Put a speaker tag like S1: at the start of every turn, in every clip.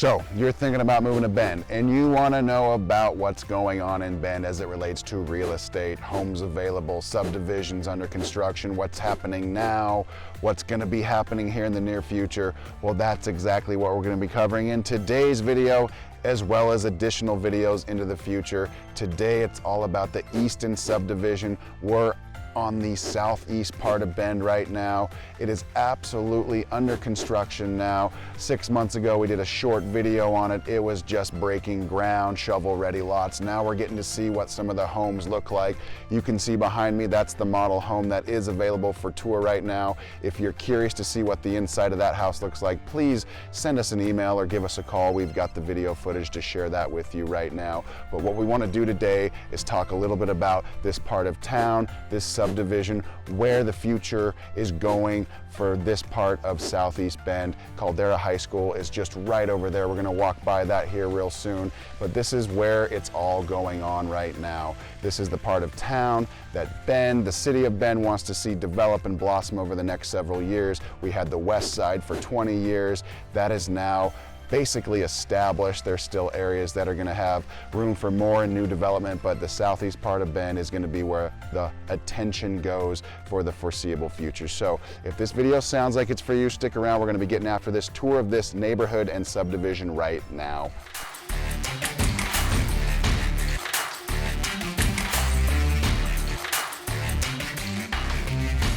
S1: So you're thinking about moving to Bend and you want to know about what's going on in Bend as it relates to real estate, homes available, subdivisions under construction, what's happening now, what's going to be happening here in the near future. Well, that's exactly what we're going to be covering in today's video, as well as additional videos into the future. Today it's all about the Easton subdivision. We're on the southeast part of Bend right now. It is absolutely under construction now. 6 months ago we did a short video on it. It was just breaking ground, shovel ready lots. Now we're getting to see what some of the homes look like. You can see behind me, that's the model home that is available for tour right now. If you're curious to see what the inside of that house looks like, please send us an email or give us a call. We've got the video footage to share that with you right now. But what we want to do today is talk a little bit about this part of town, this subdivision, where the future is going for this part of Southeast Bend. Caldera High School is just right over there. We're going to walk by that here real soon, but this is where it's all going on right now. This is the part of town that Bend, the city of Bend, wants to see develop and blossom over the next several years. We had the west side for 20 years. That is now basically established. There's still areas that are going to have room for more and new development, but the southeast part of Bend is going to be where the attention goes for the foreseeable future. So if this video sounds like it's for you, stick around. We're going to be getting after this tour of this neighborhood and subdivision right now.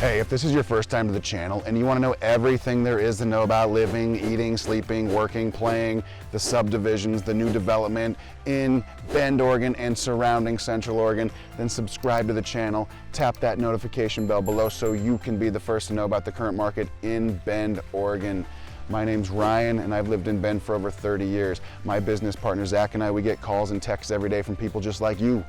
S1: Hey, if this is your first time to the channel and you want to know everything there is to know about living, eating, sleeping, working, playing, the subdivisions, the new development in Bend, Oregon and surrounding Central Oregon, then subscribe to the channel, tap that notification bell below so you can be the first to know about the current market in Bend, Oregon. My name's Ryan and I've lived in Bend for over 30 years. My business partner Zach and I, we get calls and texts every day from people just like you,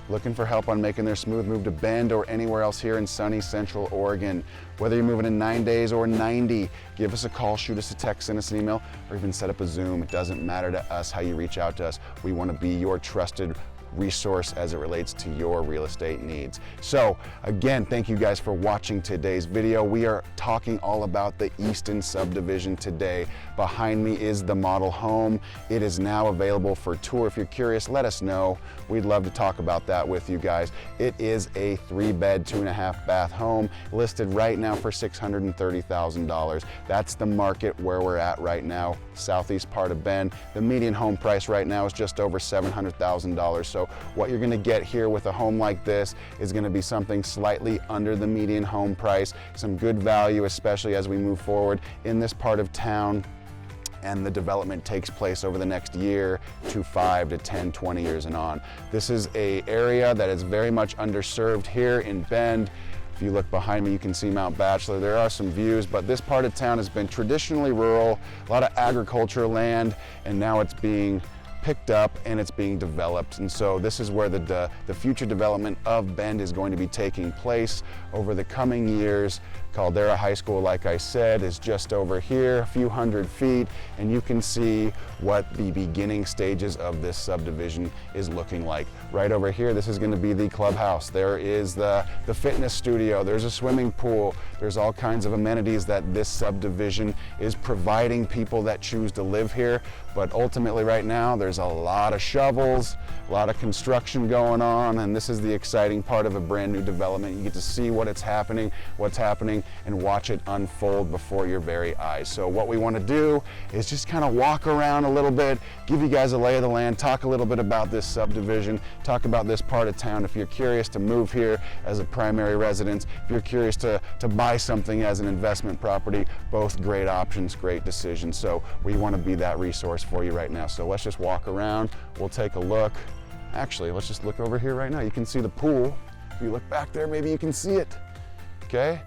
S1: looking for help on making their smooth move to Bend or anywhere else here in sunny Central Oregon. Whether you're moving in 9 days or 90, give us a call, shoot us a text, send us an email, or even set up a Zoom. It doesn't matter to us how you reach out to us. We want to be your trusted resource as it relates to your real estate needs. So again, thank you guys for watching today's video. We are talking all about the Easton subdivision today. Behind me is the model home. It is now available for tour. If you're curious, let us know. We'd love to talk about that with you guys. It is a 3-bed, 2.5 bath home listed right now for $630,000. That's the market where we're at right now, southeast part of Bend. The median home price right now is just over $700,000. So what you're going to get here with a home like this is going to be something slightly under the median home price, some good value, especially as we move forward in this part of town and the development takes place over the next year to 5 to 10, 20 years and on. This is an area that is very much underserved here in Bend. If you look behind me, you can see Mount Bachelor. There are some views, but this part of town has been traditionally rural, a lot of agricultural land, and now it's being picked up and it's being developed. And so this is where the future development of Bend is going to be taking place over the coming years. Caldera High School, like I said, is just over here, a few hundred feet, and you can see what the beginning stages of this subdivision is looking like. Right over here, this is going to be the clubhouse. There is the fitness studio, there's a swimming pool, there's all kinds of amenities that this subdivision is providing people that choose to live here. But ultimately right now, there's a lot of shovels, a lot of construction going on, and this is the exciting part of a brand new development. You get to see what's happening, and watch it unfold before your very eyes. So what we want to do is just kind of walk around a little bit, give you guys a lay of the land, talk a little bit about this subdivision, talk about this part of town. If you're curious to move here as a primary residence, if you're curious to buy something as an investment property, both great options, great decisions. So we want to be that resource for you right now. So let's just walk around, we'll take a look. Actually, let's just look over here right now. You can see the pool. If you look back there, maybe you can see it. Okay?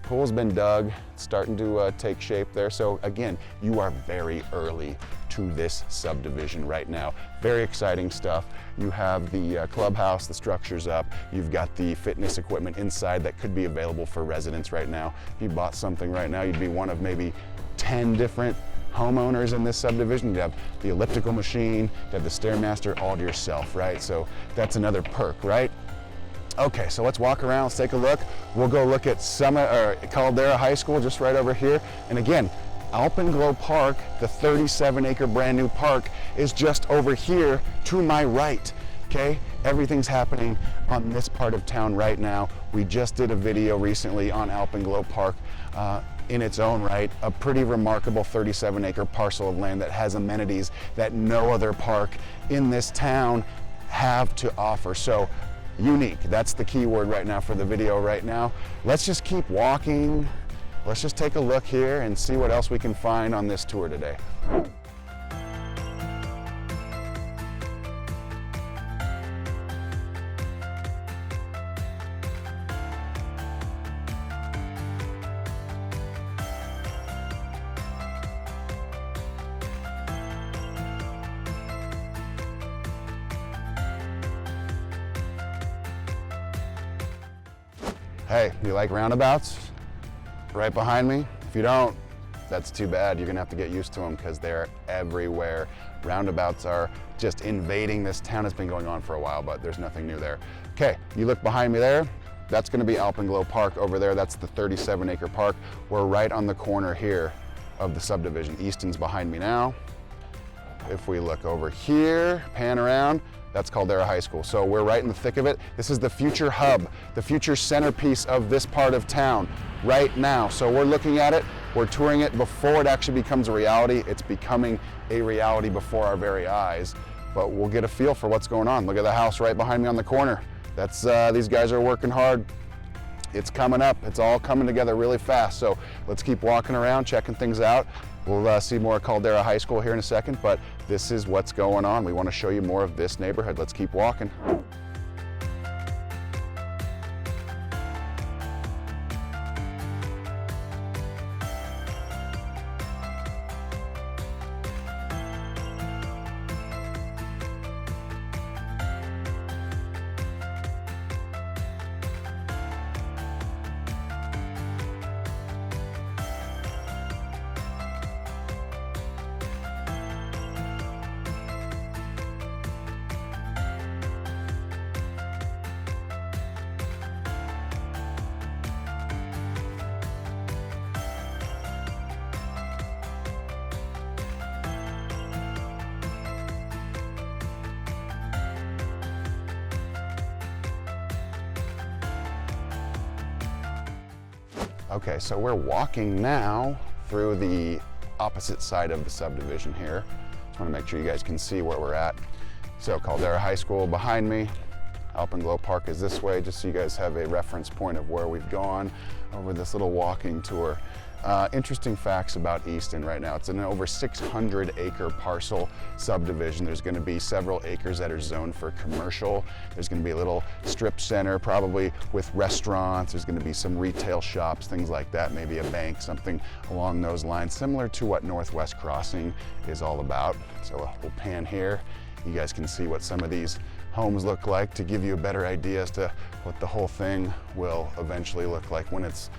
S1: Pool's been dug, it's starting to take shape there. So again, you are very early to this subdivision right now. Very exciting stuff. You have the clubhouse, the structure's up. You've got the fitness equipment inside that could be available for residents right now. If you bought something right now, you'd be one of maybe 10 different homeowners in this subdivision. You have the elliptical machine, you have the Stairmaster all to yourself, right? So that's another perk, right? Okay, so let's walk around, let's take a look. We'll go look at Caldera High School just right over here. And again, Alpenglow Park, the 37-acre brand new park, is just over here to my right, okay? Everything's happening on this part of town right now. We just did a video recently on Alpenglow Park. In its own right, a pretty remarkable 37-acre parcel of land that has amenities that no other park in this town have to offer. So unique, that's the key word right now for the video right now. Let's just keep walking. Let's just take a look here and see what else we can find on this tour today. Hey, you like roundabouts? Right behind me? If you don't, that's too bad. You're gonna have to get used to them because they're everywhere. Roundabouts are just invading this town. It's been going on for a while, but there's nothing new there. Okay, you look behind me there, that's gonna be Alpenglow Park over there. That's the 37-acre park. We're right on the corner here of the subdivision. Easton's behind me now. If we look over here, pan around, that's Caldera High School. So we're right in the thick of it. This is the future hub, the future centerpiece of this part of town right now. So we're looking at it, we're touring it before it actually becomes a reality. It's becoming a reality before our very eyes, but we'll get a feel for what's going on. Look at the house right behind me on the corner. That's, these guys are working hard. It's coming up, it's all coming together really fast. So let's keep walking around, checking things out. We'll see more of Caldera High School here in a second, but this is what's going on. We want to show you more of this neighborhood. Let's keep walking. Okay, so we're walking now through the opposite side of the subdivision here. Just want to make sure you guys can see where we're at. So Caldera High School behind me, Alpenglow Park is this way, just so you guys have a reference point of where we've gone over this little walking tour. Interesting facts about Easton right now. It's an over 600-acre parcel subdivision. There's going to be several acres that are zoned for commercial. There's going to be a little strip center, probably with restaurants. There's going to be some retail shops, things like that, maybe a bank, something along those lines, similar to what Northwest Crossing is all about. So we'll pan here. You guys can see what some of these homes look like to give you a better idea as to what the whole thing will eventually look like when it's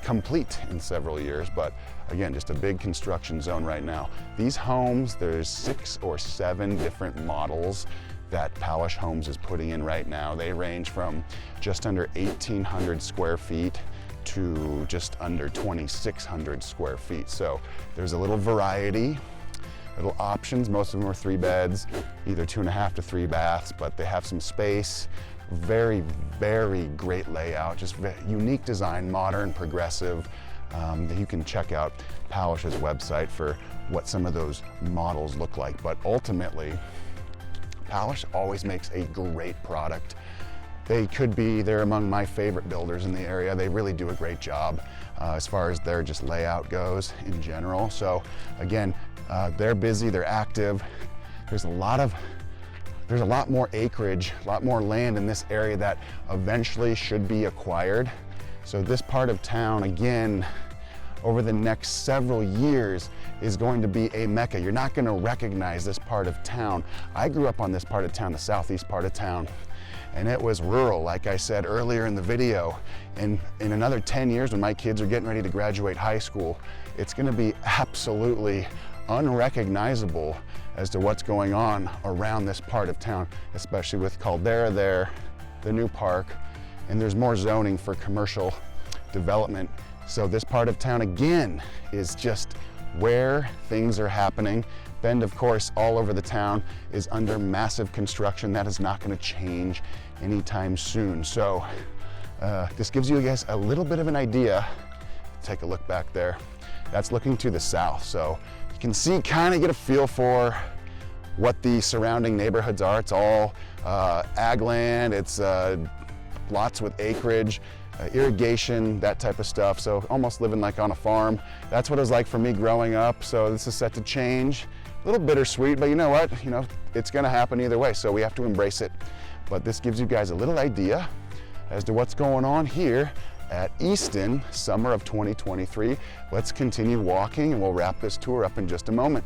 S1: complete in several years. But again, just a big construction zone right now. These homes, there's 6 or 7 different models that Palish Homes is putting in right now. They range from just under 1,800 square feet to just under 2,600 square feet. So there's a little variety, little options. Most of them are 3 beds, either 2.5 to 3 baths, but they have some space. Very, very great layout, just unique design, modern, progressive. You can check out Palish's website for what some of those models look like. But ultimately, Palish always makes a great product. They're among my favorite builders in the area. They really do a great job as far as their just layout goes in general. So again, they're busy, they're active. There's a lot more acreage, a lot more land in this area that eventually should be acquired. So this part of town, again, over the next several years is going to be a mecca. You're not going to recognize this part of town. I grew up on this part of town, the southeast part of town, and it was rural, like I said earlier in the video. And in another 10 years, when my kids are getting ready to graduate high school, it's going to be absolutely unrecognizable as to what's going on around this part of town, especially with Caldera there, the new park, and there's more zoning for commercial development So this part of town, again, is just where things are happening. Bend, of course, all over the town is under massive construction. That is not going to change anytime soon. So this gives you guys a little bit of an idea. Take a look back there. That's looking to the south. So you can see, kind of get a feel for what the surrounding neighborhoods are. It's all ag land. It's lots with acreage, irrigation, that type of stuff. So almost living like on a farm. That's what it was like for me growing up. So this is set to change. A little bittersweet, but you know what? You know, it's gonna happen either way, so we have to embrace it. But this gives you guys a little idea as to what's going on here at Easton, summer of 2023. Let's continue walking and we'll wrap this tour up in just a moment.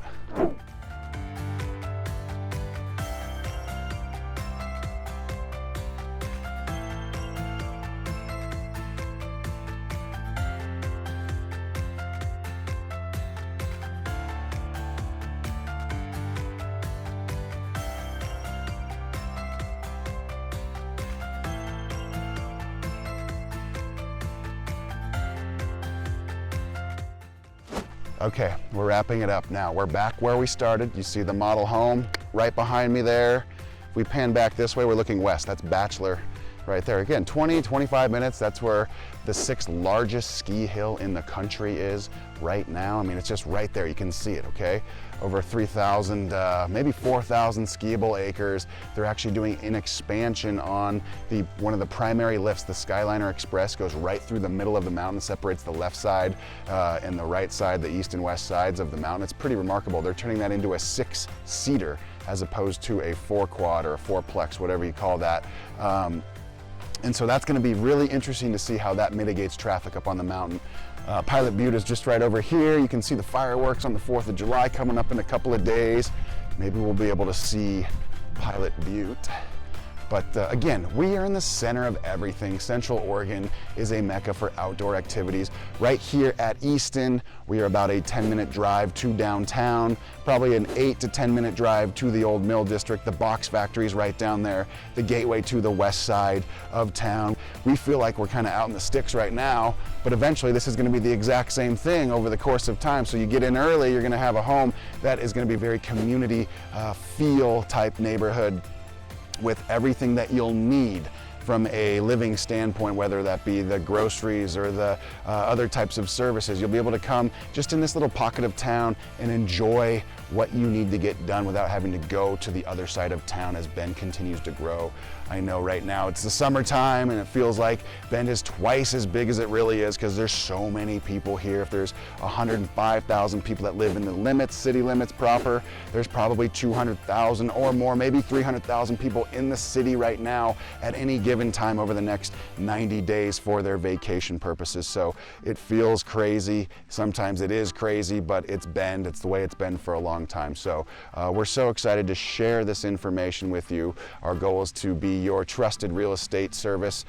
S1: Okay, we're wrapping it up now. We're back where we started. You see the model home right behind me there. If we pan back this way, we're looking west. That's Bachelor right there. Again, 20-25 minutes. That's where the 6th largest ski hill in the country is right now. I mean, it's just right there. You can see it, okay? Over 3,000, maybe 4,000 skiable acres. They're actually doing an expansion on one of the primary lifts. The Skyliner Express goes right through the middle of the mountain, separates the left side and the right side, the east and west sides of the mountain. It's pretty remarkable. They're turning that into a 6-seater as opposed to a 4-quad or a 4-plex, whatever you call that. And so that's going to be really interesting to see how that mitigates traffic up on the mountain. Pilot Butte is just right over here. You can see the fireworks on the 4th of July coming up in a couple of days. Maybe we'll be able to see Pilot Butte. But again, we are in the center of everything. Central Oregon is a mecca for outdoor activities. Right here at Easton, we are about a 10-minute drive to downtown, probably an 8 to 10-minute drive to the old mill district. The box factory is right down there, the gateway to the west side of town. We feel like we're kind of out in the sticks right now, but eventually this is going to be the exact same thing over the course of time. So you get in early, you're going to have a home that is going to be very community feel type neighborhood, with everything that you'll need from a living standpoint, whether that be the groceries or the other types of services. You'll be able to come just in this little pocket of town and enjoy what you need to get done without having to go to the other side of town as Bend continues to grow. I know right now it's the summertime and it feels like Bend is twice as big as it really is because there's so many people here. If there's 105,000 people that live in the limits, city limits proper, there's probably 200,000 or more, maybe 300,000 people in the city right now at any given time over the next 90 days for their vacation purposes. So it feels crazy. Sometimes it is crazy, but it's Bend. It's the way it's been for a long time. So we're so excited to share this information with you. Our goal is to be your trusted real estate service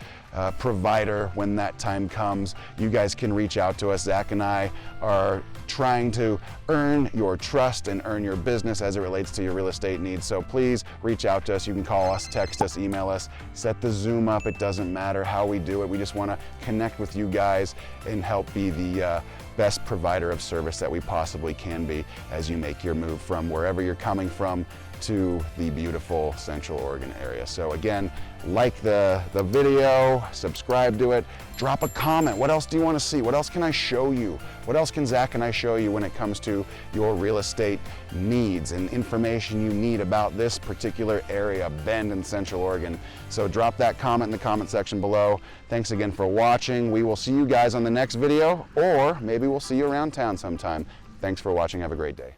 S1: provider when that time comes. You guys can reach out to us. Zach and I are trying to earn your trust and earn your business as it relates to your real estate needs. So please reach out to us. You can call us, text us, email us, set the Zoom up. It doesn't matter how we do it. We just want to connect with you guys and help be the best provider of service that we possibly can be as you make your move from wherever you're coming from to the beautiful Central Oregon area. So again, like the video, subscribe to it, drop a comment. What else do you want to see? What else can I show you? What else can Zach and I show you when it comes to your real estate needs and information you need about this particular area, Bend and Central Oregon? So drop that comment in the comment section below. Thanks again for watching. We will see you guys on the next video, or maybe we'll see you around town sometime. Thanks for watching. Have a great day.